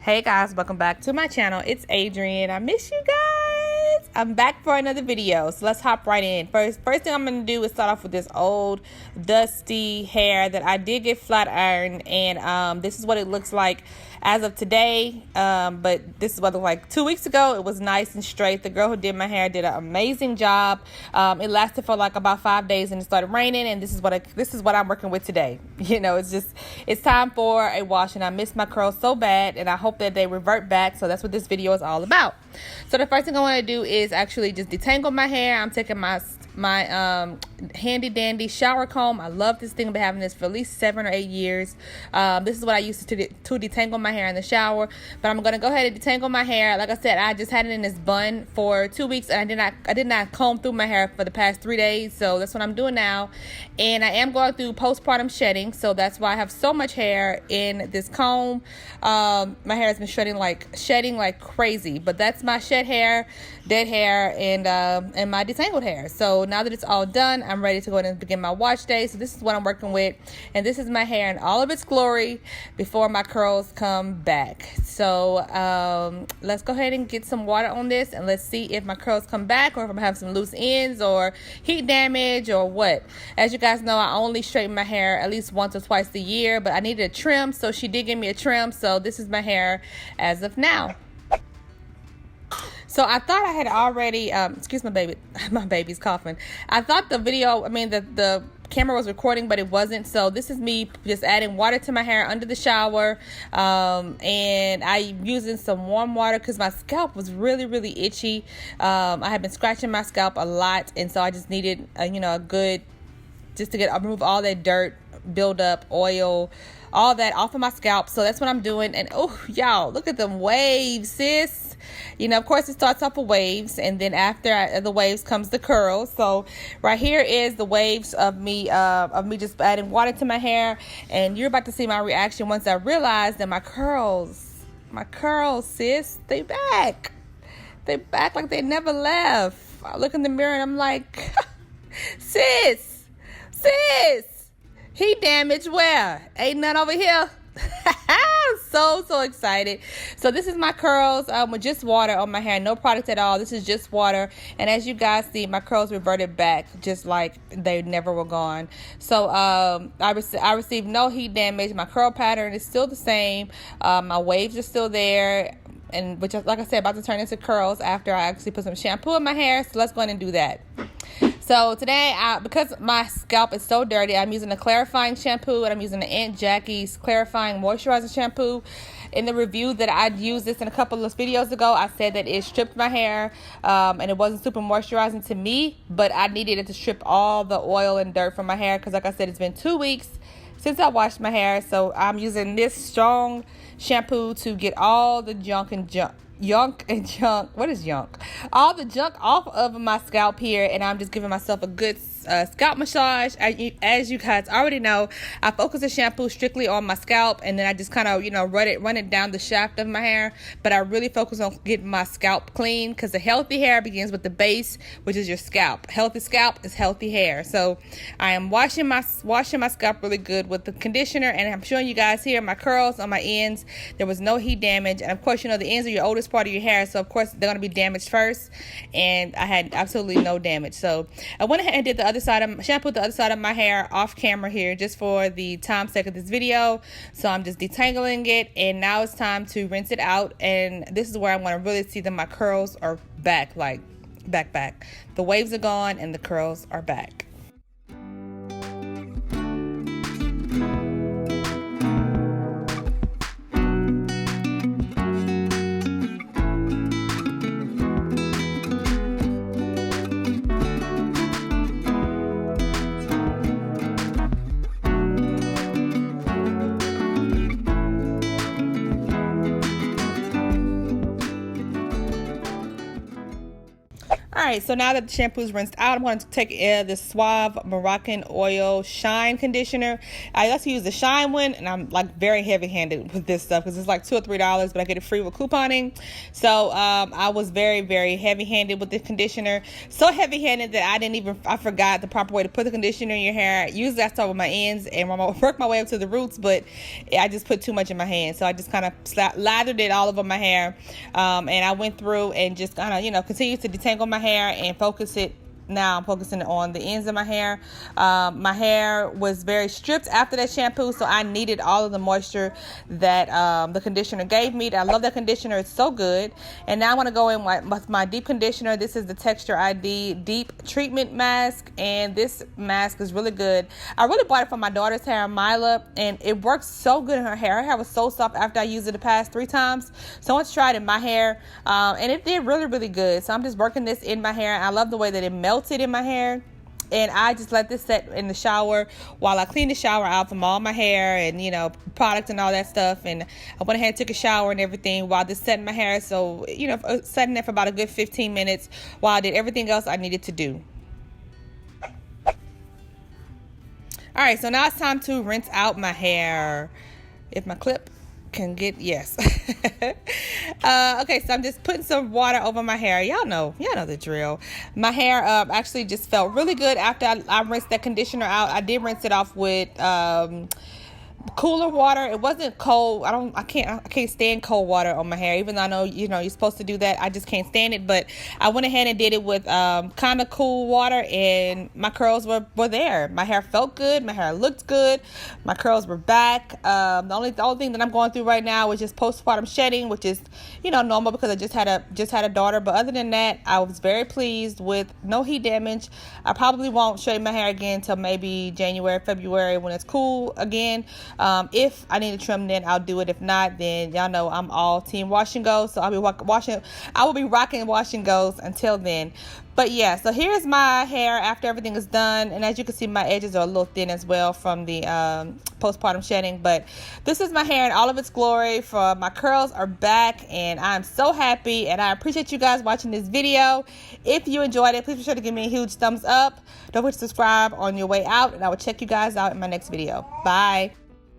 Hey guys, welcome back to my channel. It's Adrianne. I miss you guys. I'm back for another video, so let's hop right in. First thing I'm gonna do is start off with this old dusty hair that I did get flat ironed, and this is what it looks like as of today. But this is what it looked like 2 weeks ago. It was nice and straight. The girl who did my hair did an amazing job. It lasted for like about 5 days, and it started raining, and this is what I'm working with today. You know, it's time for a wash, and I miss my curls so bad, and I hope that they revert back. So that's what this video is all about. So the first thing I want to do is actually just detangle my hair. I'm taking my handy dandy shower comb. I love this thing. I've been having this for at least 7 or 8 years. This is what I used to detangle my hair in the shower, but I'm gonna go ahead and detangle my hair. Like I said, I just had it in this bun for 2 weeks, and I did not comb through my hair for the past 3 days, so that's what I'm doing now. And I am going through postpartum shedding, so that's why I have so much hair in this comb. My hair has been shedding like crazy, but that's my shed hair, dead hair, and my detangled hair. So now that it's all done, I'm ready to go ahead and begin my wash day. So this is what I'm working with, and this is my hair in all of its glory before my curls come back. So let's go ahead and get some water on this, and let's see if my curls come back, or if I'm gonna have some loose ends or heat damage or what. As you guys know, I only straighten my hair at least once or twice a year, but I needed a trim, so she did give me a trim. So this is my hair as of now. So I thought I had already, excuse my baby, my baby's coughing. I thought the camera was recording, but it wasn't. So this is me just adding water to my hair under the shower. And I'm using some warm water because my scalp was really itchy. I have been scratching my scalp a lot, and so I just needed, a good, just to remove all that dirt, build up, oil, all that off of my scalp. So that's what I'm doing. And oh, y'all, look at them waves, sis. Of course, it starts off with waves, and then after the waves comes the curls. So right here is the waves of me just adding water to my hair, and you're about to see my reaction once I realize that my curls, sis, they back like they never left. I look in the mirror and I'm like, sis, heat damage where? Ain't none over here. so excited. So this is my curls with just water on my hair, no product at all. This is just water, and as you guys see, my curls reverted back just like they never were gone. So I received no heat damage. My curl pattern is still the same. My waves are still there, and which, like I said, about to turn into curls after I actually put some shampoo in my hair. So let's go ahead and do that. So today, because my scalp is so dirty, I'm using a clarifying shampoo, and I'm using the Aunt Jackie's clarifying moisturizing shampoo. In the review that I'd used this in a couple of videos ago, I said that it stripped my hair, and it wasn't super moisturizing to me, but I needed it to strip all the oil and dirt from my hair, because like I said, it's been 2 weeks since I washed my hair. So I'm using this strong shampoo to get all the junk. What is junk? All the junk off of my scalp here, and I'm just giving myself a good scalp massage. As you guys already know, I focus the shampoo strictly on my scalp, and then I just kind of run it down the shaft of my hair. But I really focus on getting my scalp clean, because the healthy hair begins with the base, which is your scalp. Healthy scalp is healthy hair. So I am washing my scalp really good with the conditioner, and I'm showing you guys here my curls on my ends. There was no heat damage, and of course, the ends are your oldest part of your hair, so of course they're going to be damaged first, and I had absolutely no damage. So I went ahead and did shampooed the other side of my hair off camera here, just for the time sake of this video. So I'm just detangling it, and now it's time to rinse it out, and this is where I'm going to really see that my curls are back, like back. The waves are gone and the curls are back. All right, so now that the shampoo is rinsed out, I'm going to take the Suave Moroccan Oil Shine Conditioner. I also use the Shine one, and I'm like very heavy-handed with this stuff because it's like $2 or $3, but I get it free with couponing. So I was very, very heavy-handed with the conditioner. So heavy-handed that I forgot the proper way to put the conditioner in your hair. Usually I start with my ends and work my way up to the roots, but I just put too much in my hand. So I just kind of lathered it all over my hair, and I went through and just kind of, you know, continued to detangle my hair and focus it. Now I'm focusing on the ends of my hair. My hair was very stripped after that shampoo, so I needed all of the moisture that the conditioner gave me. I love that conditioner. It's so good. And now I want to go in with my deep conditioner. This is the Texture ID Deep Treatment Mask, and this mask is really good. I really bought it for my daughter's hair, Mila, and it works so good in her hair. Her hair was so soft after I used it the past 3 times. So I want to try it in my hair, and it did really, really good. So I'm just working this in my hair. I love the way that it melts in my hair, and I just let this set in the shower while I clean the shower out from all my hair and, you know, product and all that stuff. And I went ahead and took a shower and everything while this set in my hair. So, you know, setting there for about a good 15 minutes while I did everything else I needed to do. All right, so now it's time to rinse out my hair. If my clip can get, yes. Okay, so I'm just putting some water over my hair. Y'all know the drill. My hair actually just felt really good after I rinsed that conditioner out. I did rinse it off with cooler water. It wasn't cold. I can't stand cold water on my hair, even though I know, you know, you're supposed to do that. I just can't stand it. But I went ahead and did it with kind of cool water, and my curls were there. My hair felt good. My hair looked good. My curls were back. The only thing that I'm going through right now is just postpartum shedding, which is, you know, normal because I just had a daughter. But other than that, I was very pleased with no heat damage. I probably won't straighten my hair again until maybe January, February when it's cool again. If I need to trim, then I'll do it. If not, then y'all know I'm all team wash and go. So I will be rocking wash and goes until then. But yeah, so here's my hair after everything is done. And as you can see, my edges are a little thin as well from the postpartum shedding. But this is my hair in all of its glory. My curls are back, and I'm so happy. And I appreciate you guys watching this video. If you enjoyed it, please be sure to give me a huge thumbs up. Don't forget to subscribe on your way out, and I will check you guys out in my next video. Bye.